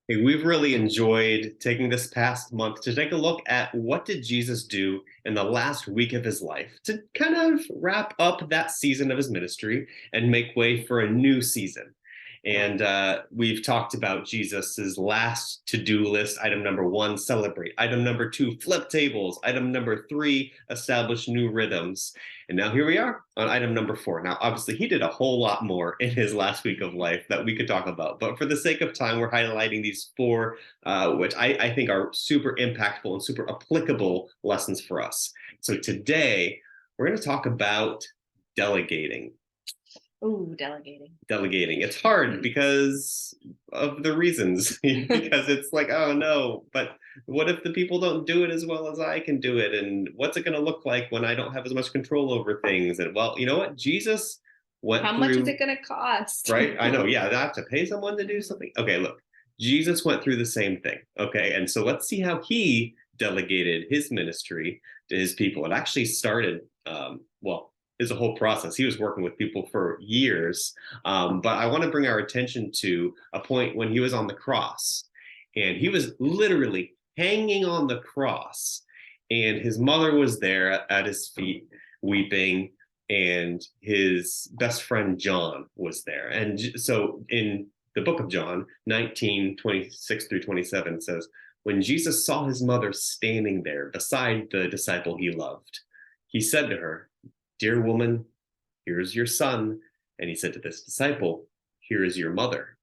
Hey, we've really enjoyed taking this past month to take a look at what did Jesus do in the last week of his life to kind of wrap up that season of his ministry and make way for a new season. And we've talked about Jesus's last to-do list. Item number one, celebrate. Item number two, flip tables. Item number three, establish new rhythms. And now here we are on item number four. Now, obviously, he did a whole lot more in his last week of life that we could talk about. But for the sake of time, we're highlighting these four, which I think are super impactful and super applicable lessons for us. So today, we're going to talk about delegating. Ooh, delegating. Delegating. It's hard because of the reasons, because it's like, oh no, but what if the people don't do it as well as I can do it? And what's it going to look like when I don't have as much control over things? And well, you know what? Jesus went How much is through, it going to cost? right? I know. Yeah, I have to pay someone to do something. Okay, look, Jesus went through the same thing. Okay. And so let's see how he delegated his ministry to his people. It actually started, well, is a whole process. He was working with people for years. But I want to bring our attention to a point when he was on the cross. And he was literally hanging on the cross. And his mother was there at his feet weeping. And his best friend John was there. And so in the book of John, 19:26 through 27 says, when Jesus saw his mother standing there beside the disciple he loved, he said to her, dear woman, here's your son. And he said to this disciple, here is your mother.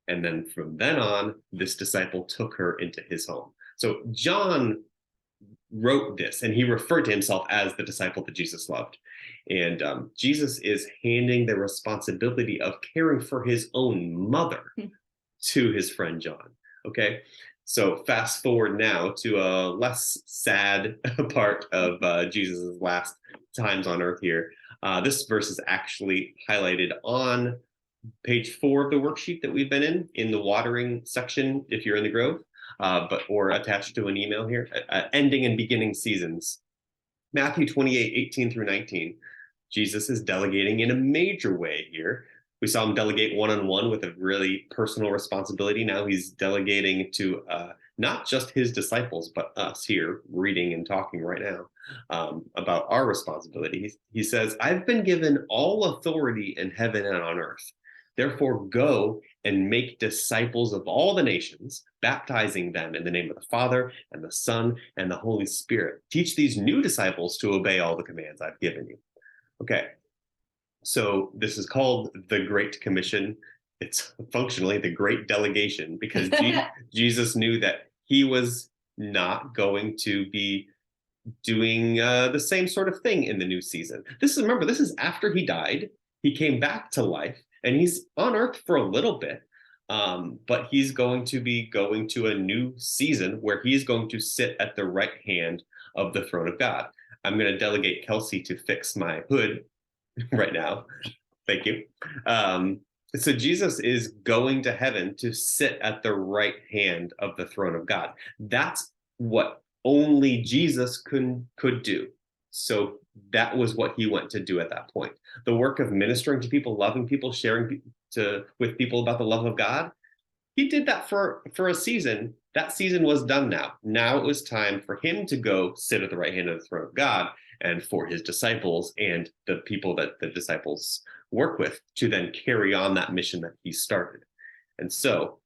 And then from then on, this disciple took her into his home. So John wrote this and he referred to himself as the disciple that Jesus loved. And Jesus is handing the responsibility of caring for his own mother to his friend John. Okay. So fast forward now to a less sad part of Jesus' last times on earth here. This verse is actually highlighted on page 4 of the worksheet that we've been in the watering section, if you're in the Grove, or attached to an email here, ending and beginning seasons. Matthew 28:18 through 19. Jesus is delegating in a major way here. We saw him delegate one-on-one with a really personal responsibility. Now he's delegating to not just his disciples, but us here reading and talking right now about our responsibility. He says, I've been given all authority in heaven and on earth. Therefore, go and make disciples of all the nations, baptizing them in the name of the Father and the Son and the Holy Spirit. Teach these new disciples to obey all the commands I've given you. Okay, so this is called the Great Commission. It's functionally the Great Delegation because Jesus knew that he was not going to be doing the same sort of thing in the new season. Remember, this is after he died. He came back to life and he's on earth for a little bit. But he's going to be going to a new season where he's going to sit at the right hand of the throne of God. I'm going to delegate Kelsey to fix my hood right now. Thank you. So Jesus is going to heaven to sit at the right hand of the throne of God. That's what only Jesus could do. So that was what he went to do at that point. The work of ministering to people, loving people, sharing with people about the love of God, he did that for a season. That season was done now. Now it was time for him to go sit at the right hand of the throne of God and for his disciples and the people that the disciples work with to then carry on that mission that he started. And so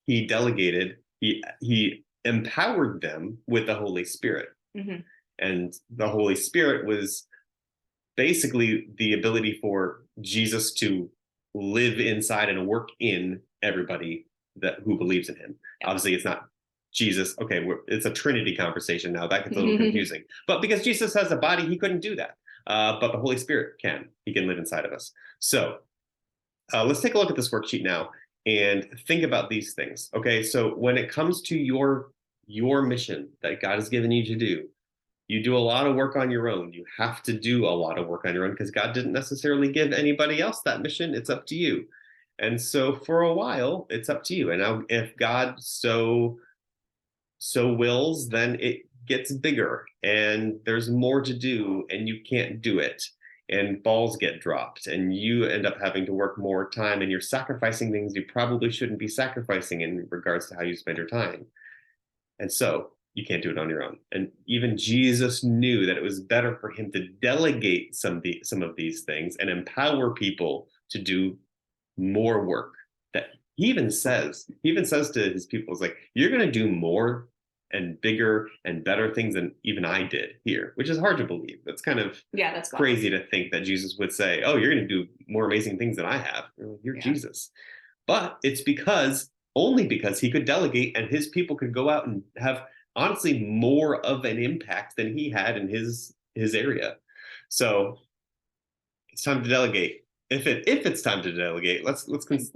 he delegated, he empowered them with the Holy Spirit. Mm-hmm. And the Holy Spirit was basically the ability for Jesus to live inside and work in everybody who believes in him. Yeah. Obviously, it's not Jesus. Okay, it's a Trinity conversation now. That gets a little confusing. But because Jesus has a body, he couldn't do that. But the Holy Spirit can. He can live inside of us. So let's take a look at this worksheet now and think about these things. Okay, so when it comes to your mission that God has given you to do, you do a lot of work on your own. You have to do a lot of work on your own because God didn't necessarily give anybody else that mission. It's up to you. And so for a while, it's up to you. And now if God so wills, then it gets bigger and there's more to do and you can't do it. and balls get dropped and you end up having to work more time and you're sacrificing things you probably shouldn't be sacrificing in regards to how you spend your time. And so you can't do it on your own. And even Jesus knew that it was better for him to delegate some of these things and empower people to do more work. That he even says to his people, is like, you're going to do more and bigger and better things than even I did here, which is hard to believe. That's kind of that's crazy to think that Jesus would say, oh, you're going to do more amazing things than I have. You're Jesus. But it's only because he could delegate and his people could go out and have honestly more of an impact than he had in his area. So it's time to delegate. If it's time to delegate, let's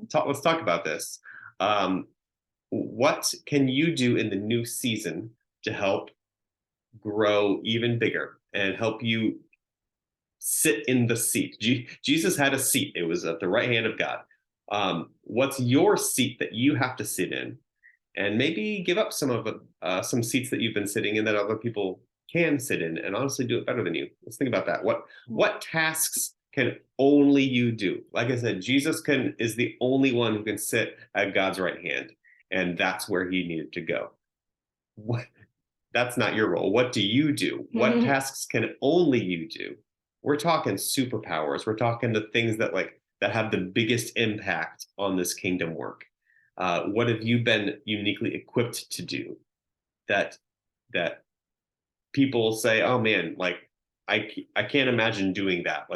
talk about this. What can you do in the new season to help grow even bigger and help you sit in the seat? Jesus had a seat. It was at the right hand of God. What's your seat that you have to sit in? And maybe give up some seats that you've been sitting in that other people can sit in and honestly do it better than you. Let's think about that. What tasks can only you do? Like I said, Jesus is the only one who can sit at God's right hand, and that's where he needed to go. That's not your role. What do you do? What tasks can only you do? We're talking superpowers. We're talking the things that have the biggest impact on this kingdom work. What have you been uniquely equipped to do that people say, oh man, I can't imagine doing that.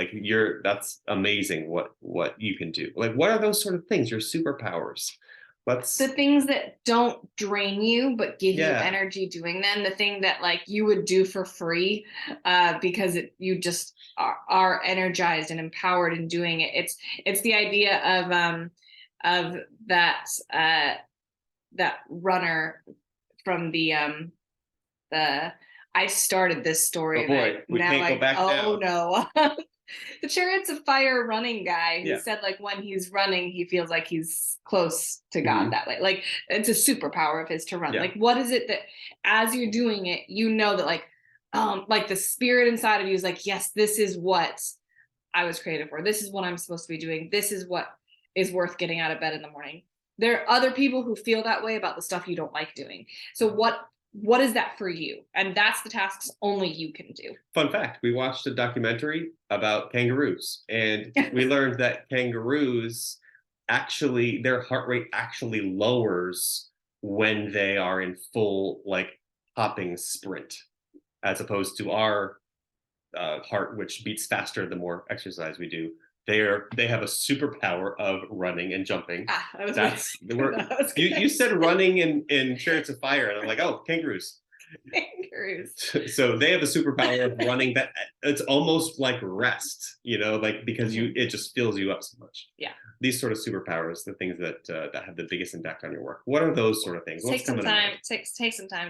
That's amazing what you can do. What are those sort of things? Your superpowers. The things that don't drain you but give you energy doing them, the thing that you would do for free because you just are energized and empowered in doing it. It's the idea of that runner from the I started this story. Oh boy, we can't go back now. No. The Chariots of Fire running guy who said when he's running, he feels like he's close to God that way. It's a superpower of his to run. What is it that as you're doing it, that the spirit inside of you is yes, this is what I was created for. This is what I'm supposed to be doing. This is what is worth getting out of bed in the morning. There are other people who feel that way about the stuff you don't like doing. So what is that for you? And that's the tasks only you can do. Fun fact, we watched a documentary about kangaroos, and we learned that kangaroos their heart rate actually lowers when they are in full hopping sprint, as opposed to our heart, which beats faster the more exercise we do. They have a superpower of running and jumping. You said running in Chariots of Fire, and I'm like, oh, kangaroos. Kangaroos. So they have a superpower of running that it's almost like rest, because it just fills you up so much. Yeah. These sort of superpowers, the things that have the biggest impact on your work. What are those sort of things? Take some time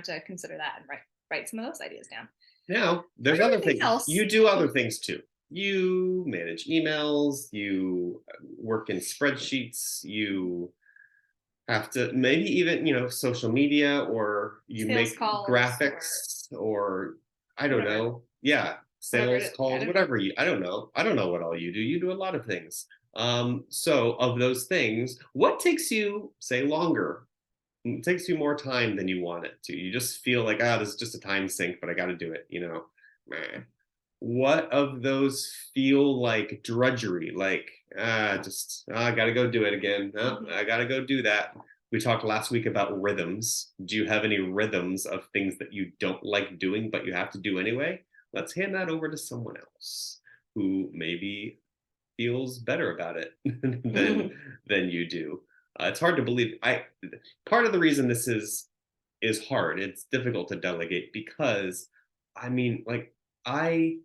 to consider that and write some of those ideas down. Now, there's other things. You do other things too. You manage emails, you work in spreadsheets, you have to maybe even, social media, or you make graphics or I don't know. Yeah. Sales calls, whatever I don't know. I don't know what all you do. You do a lot of things. So of those things, what takes you, say, longer? It takes you more time than you want it to. You just feel like, this is just a time sink, but I got to do it, Meh. What of those feel like drudgery? I got to go do it again. I got to go do that. We talked last week about rhythms. Do you have any rhythms of things that you don't like doing, but you have to do anyway? Let's hand that over to someone else who maybe feels better about it than you do. It's hard to believe. Part of the reason this is hard, it's difficult to delegate because, I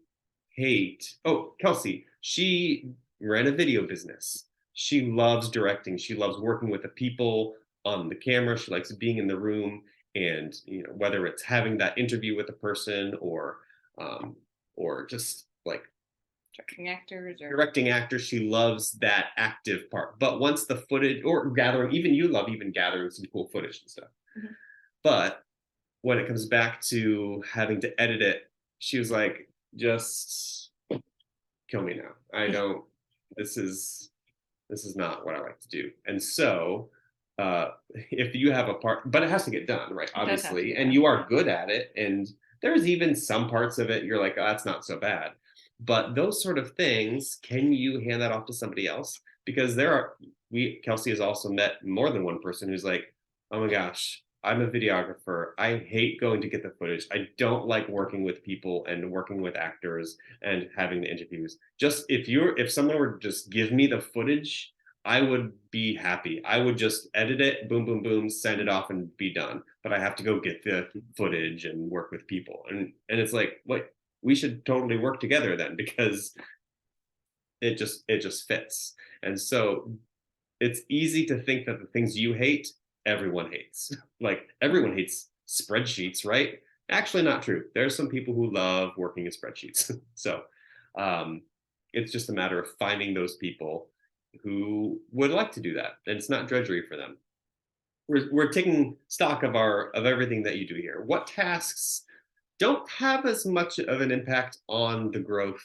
hate. Oh, Kelsey, she ran a video business. She loves directing. She loves working with the people on the camera. She likes being in the room, and whether it's having that interview with a person or just directing actors, she loves that active part. But once the footage or gathering, even you love gathering some cool footage and stuff. Mm-hmm. But when it comes back to having to edit it, she was like, just kill me now. I don't, this is not what I like to do. And so if you have a part, but it has to get done, right? Obviously, and you are good at it. And there's even some parts of it you're like, oh, that's not so bad. But those sort of things, can you hand that off to somebody else? Because Kelsey has also met more than one person who's like, oh my gosh, I'm a videographer. I hate going to get the footage. I don't like working with people and working with actors and having the interviews. Just if someone were to just give me the footage, I would be happy. I would just edit it, boom, boom, boom, send it off and be done. But I have to go get the footage and work with people. And it's like, what, we should totally work together then, because it just fits. And so it's easy to think that the things you hate, everyone hates. Like everyone hates spreadsheets, right? Actually, not true. There's some people who love working in spreadsheets. So it's just a matter of finding those people who would like to do that, and it's not drudgery for them. We're taking stock of everything that you do here. What tasks don't have as much of an impact on the growth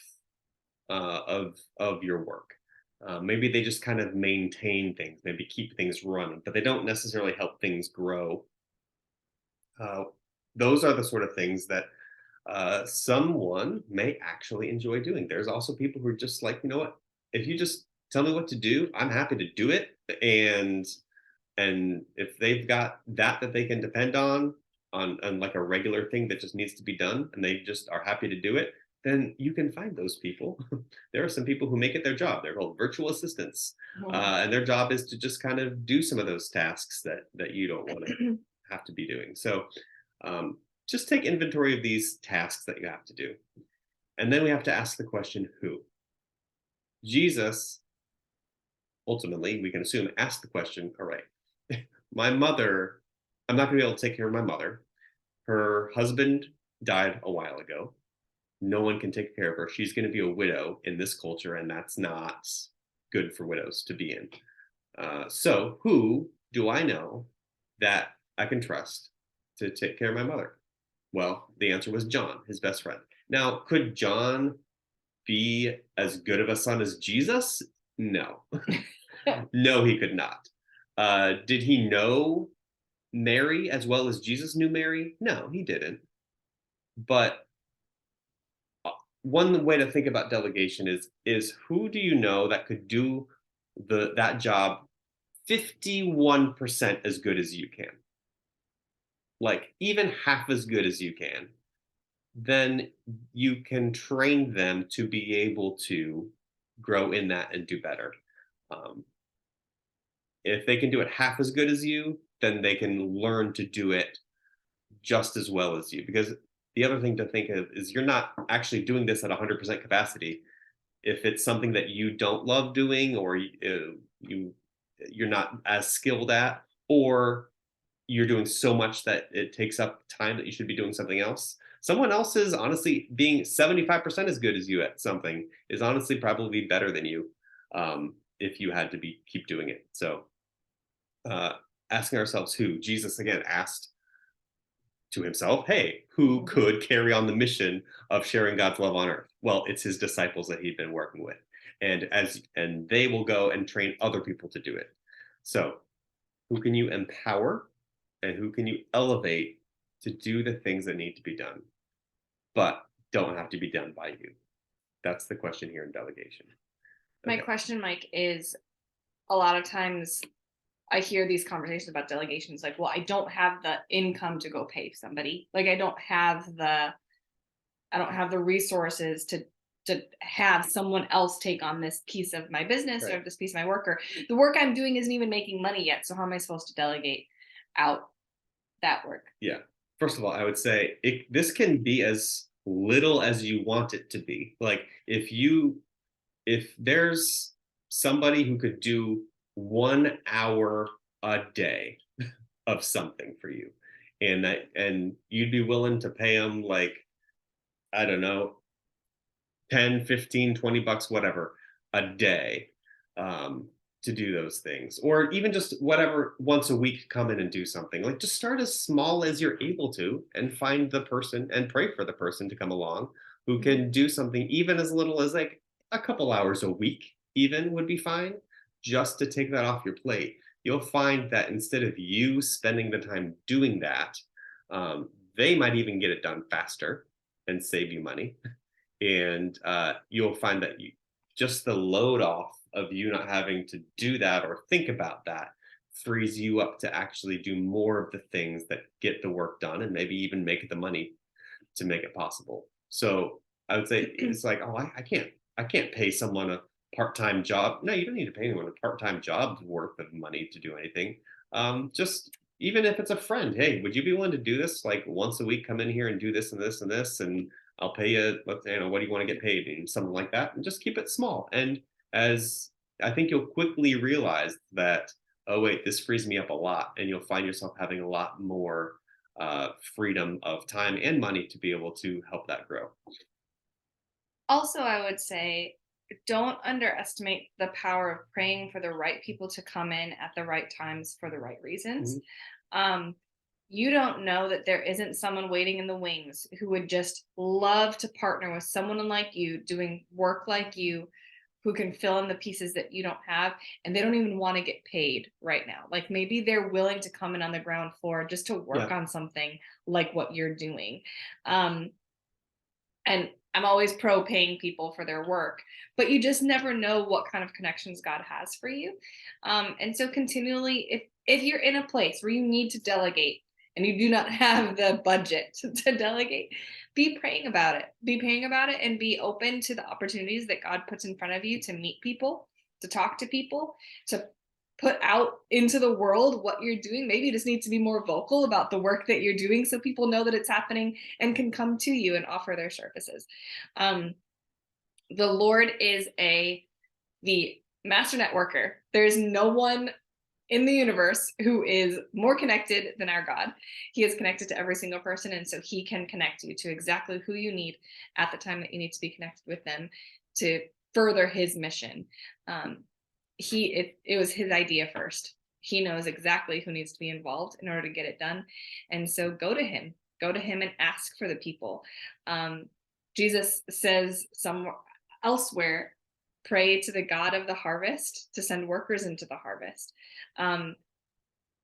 of your work? Maybe they just kind of maintain things, maybe keep things running, but they don't necessarily help things grow. Those are the sort of things that someone may actually enjoy doing. There's also people who are just like, you know what? If you just tell me what to do, I'm happy to do it. And if they've got that they can depend on like a regular thing that just needs to be done, and they just are happy to do it, then you can find those people. There are some people who make it their job. They're called virtual assistants, and their job is to just kind of do some of those tasks that you don't want to have to be doing. So just take inventory of these tasks that you have to do. And then we have to ask the question, who? Jesus, ultimately, we can assume, asked the question, all right, my mother, I'm not going to be able to take care of my mother. Her husband died a while ago. No one can take care of her. She's going to be a widow in this culture, and that's not good for widows to be in. So who do I know that I can trust to take care of my mother? Well, the answer was John, his best friend. Now, could John be as good of a son as Jesus? No. No, he could not. Did he know Mary as well as Jesus knew Mary? No, he didn't. But one way to think about delegation is who do you know that could do that job 51% as good as you can? Like even half as good as you can, then you can train them to be able to grow in that and do better. If they can do it half as good as you, then they can learn to do it just as well as you. Because the other thing to think of is you're not actually doing this at 100% capacity. If it's something that you don't love doing, or you're not as skilled at, or you're doing so much that it takes up time that you should be doing something else, someone else is honestly being 75% as good as you at something is honestly probably better than you, if you had to keep doing it. So asking ourselves who, Jesus again asked to himself, hey, who could carry on the mission of sharing God's love on earth? Well, it's his disciples that he'd been working with. And they will go and train other people to do it. So who can you empower and who can you elevate to do the things that need to be done, but don't have to be done by you? That's the question here in delegation. Okay. My question, Mike, is a lot of times I hear these conversations about delegations like, well, I don't have the income to go pay somebody. Like I don't have the resources to have someone else take on this piece of my business, right, or this piece of my work, or the work I'm doing isn't even making money yet. So how am I supposed to delegate out that work? Yeah. First of all, I would say this can be as little as you want it to be. Like if there's somebody who could do 1 hour a day of something for you, and you'd be willing to pay them, like, I don't know, 10, 15, 20 bucks, whatever, a day, to do those things, or even just whatever, once a week, come in and do something. Like, just start as small as you're able to and find the person and pray for the person to come along who can do something even as little as like a couple hours a week even would be fine, just to take that off your plate. You'll find that instead of you spending the time doing that, they might even get it done faster and save you money. And you'll find that just the load off of you not having to do that or think about that frees you up to actually do more of the things that get the work done and maybe even make the money to make it possible. So I would say it's like, oh, I can't pay someone a part-time job. No, you don't need to pay anyone a part-time job's worth of money to do anything. Just even if it's a friend, hey, would you be willing to do this like once a week? Come in here and do this and this and this, and I'll pay you. What do you want to get paid? And something like that, and just keep it small. And as I think you'll quickly realize that, oh wait, this frees me up a lot, and you'll find yourself having a lot more freedom of time and money to be able to help that grow. Also, I would say don't underestimate the power of praying for the right people to come in at the right times for the right reasons. Mhm. Um, you don't know that there isn't someone waiting in the wings who would just love to partner with someone like you, doing work like you, who can fill in the pieces that you don't have, and they don't even want to get paid right now. Like maybe they're willing to come in on the ground floor just to work Yeah. on something like what you're doing. Um, and I'm always pro paying people for their work, but you just never know what kind of connections God has for you. And so continually, if you're in a place where you need to delegate and you do not have the budget to delegate, be praying about it. Be praying about it and be open to the opportunities that God puts in front of you to meet people, to talk to people, to put out into the world what you're doing. Maybe you just need to be more vocal about the work that you're doing so people know that it's happening and can come to you and offer their services. Um, the Lord is the master networker. There's no one in the universe who is more connected than our God. He is connected to every single person, and so he can connect you to exactly who you need at the time that you need to be connected with them to further his mission. Um, it was his idea first. He knows exactly who needs to be involved in order to get it done, and so go to him and ask for the people. Jesus says somewhere elsewhere, pray to the God of the harvest to send workers into the harvest. um,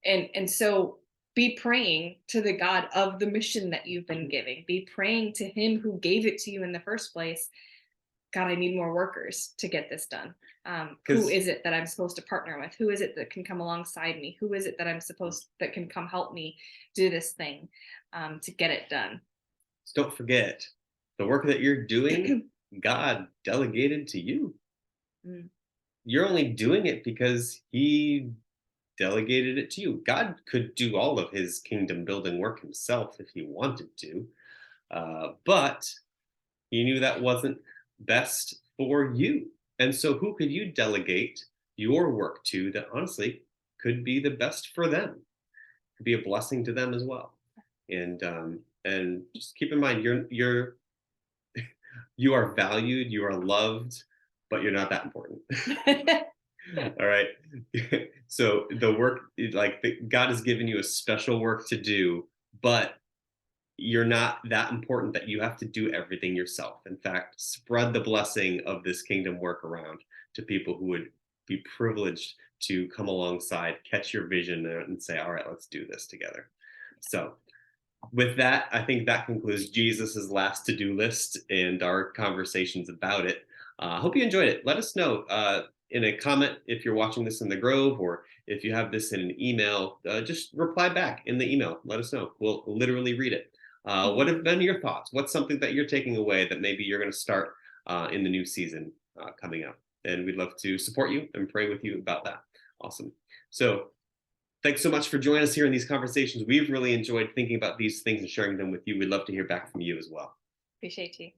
and so be praying to the God of the mission that you've been giving. Be praying to him who gave it to you in the first place. God, I need more workers to get this done. Who Because is it that I'm supposed to partner with? Who is it that can come alongside me? Who is it that that can come help me do this thing to get it done? don't forget the work that you're doing, God delegated to you. Mm. You're only doing it because he delegated it to you. God could do all of his kingdom building work himself if he wanted to, but he knew that wasn't best for you. And so, who could you delegate your work to that honestly could be the best for them, could be a blessing to them as well? And just keep in mind, you are valued, you are loved, but you're not that important. All right. So the work, God has given you a special work to do, but you're not that important that you have to do everything yourself. In fact, spread the blessing of this kingdom work around to people who would be privileged to come alongside, catch your vision, and say, all right, let's do this together. So, with that, I think that concludes Jesus's last to-do list and our conversations about it. I hope you enjoyed it. Let us know in a comment if you're watching this in the Grove, or if you have this in an email, just reply back in the email. Let us know. We'll literally read it. What have been your thoughts? What's something that you're taking away that maybe you're going to start in the new season coming up? And we'd love to support you and pray with you about that. Awesome. So thanks so much for joining us here in these conversations. We've really enjoyed thinking about these things and sharing them with you. We'd love to hear back from you as well. Appreciate you.